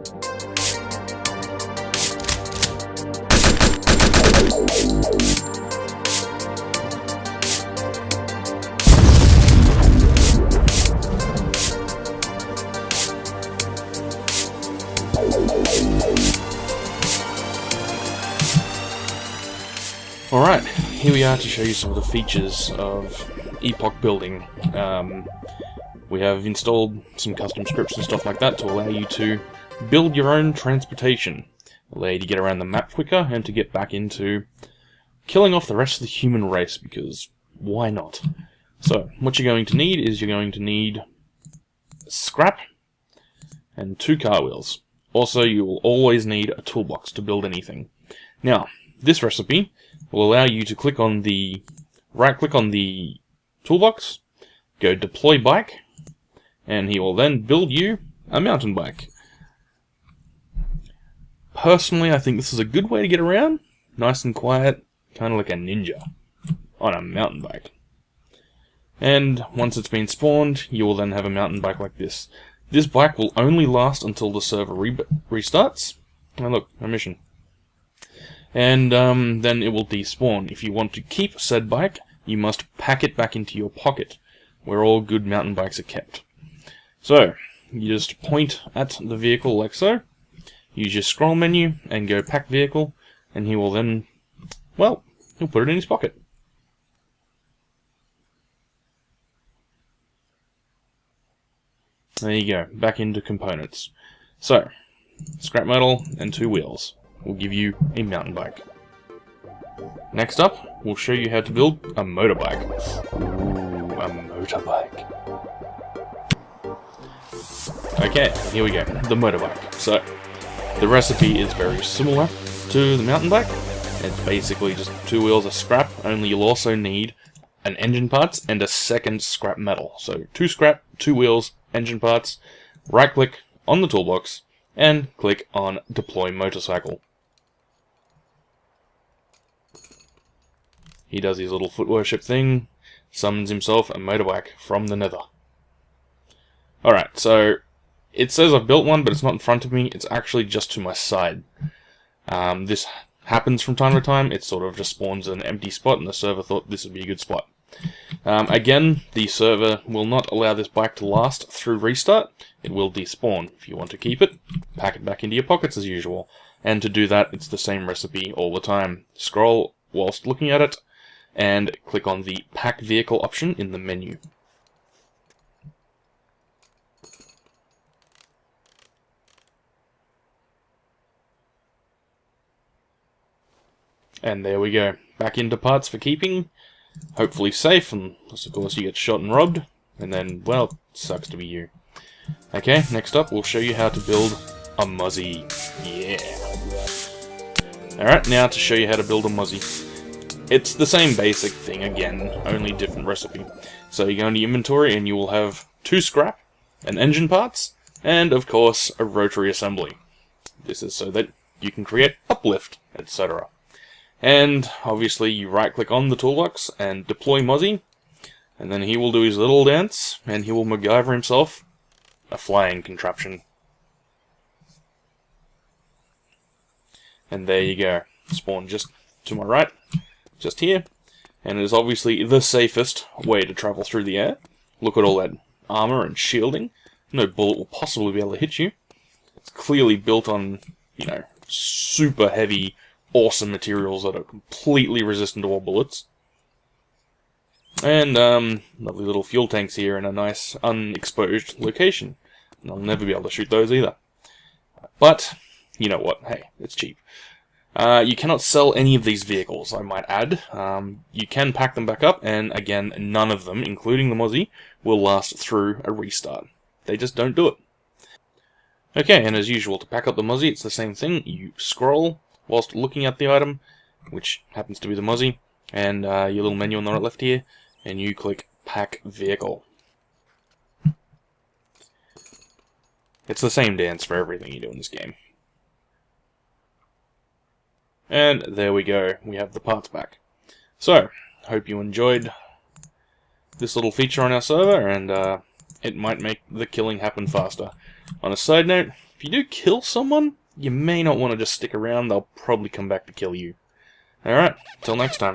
Alright, here we are to show you some of the features of Epoch building. We have installed some custom scripts and stuff like that to allow you to build your own transportation. Allow you to get around the map quicker and to get back into killing off the rest of the human race, because why not? So, what you're going to need is you're going to need scrap and 2 car wheels. Also, you will always need a toolbox to build anything. Now, this recipe will allow you to click on the right-click on the toolbox, go deploy bike, and he will then build you a mountain bike. Personally, I think this is a good way to get around, nice and quiet, kind of like a ninja on a mountain bike. And once it's been spawned, you will then have a mountain bike like this. This bike will only last until the server restarts. Oh look, a mission. And then it will despawn. If you want to keep said bike, you must pack it back into your pocket, where all good mountain bikes are kept. So, you just point at the vehicle like so, use your scroll menu, and go pack vehicle, and he will then, well, he'll put it in his pocket. There you go, back into components. So, scrap metal and 2 wheels will give you a mountain bike. Next up, we'll show you how to build a motorbike. Ooh, a motorbike. Okay, here we go, the motorbike. So, the recipe is very similar to the mountain bike. It's basically just 2 wheels of scrap, only you'll also need an engine parts and a second scrap metal. So 2 scrap, 2 wheels, engine parts, right click on the toolbox, and click on deploy motorcycle. He does his little foot worship thing, summons himself a motorbike from the nether. Alright, so it says I've built one, but it's not in front of me, it's actually just to my side. This happens from time to time, it sort of just spawns an empty spot, and the server thought this would be a good spot. Again, the server will not allow this bike to last through restart, it will despawn. If you want to keep it, pack it back into your pockets as usual. And to do that, it's the same recipe all the time. Scroll whilst looking at it, and click on the pack vehicle option in the menu. And there we go, back into parts for keeping, hopefully safe, unless of course you get shot and robbed, and then, well, sucks to be you. Okay, next up we'll show you how to build a Mozzie. Yeah. Alright, now to show you how to build a Mozzie. It's the same basic thing again, only different recipe. So you go into inventory and you will have 2 scrap, an engine parts, and of course a rotary assembly. This is so that you can create uplift, etc. And obviously you right click on the toolbox and deploy Mozzie, and then he will do his little dance and he will MacGyver himself a flying contraption. And there you go, spawn just to my right, just here, and it is obviously the safest way to travel through the air. Look at all that armor and shielding, no bullet will possibly be able to hit you. It's clearly built on, you know, super heavy, awesome materials that are completely resistant to all bullets. And lovely little fuel tanks here in a nice unexposed location. And I'll never be able to shoot those either. But, you know what, hey, it's cheap. You cannot sell any of these vehicles, I might add. You can pack them back up, and again, none of them, including the Mozzie, will last through a restart. They just don't do it. Okay, and as usual, to pack up the Mozzie, it's the same thing. You scroll whilst looking at the item, which happens to be the Mozzie, and your little menu on the right left here, and you click Pack Vehicle. It's the same dance for everything you do in this game. And there we go, we have the parts back. So, hope you enjoyed this little feature on our server, and it might make the killing happen faster. On a side note, if you do kill someone, you may not want to just stick around, they'll probably come back to kill you. Alright, till next time.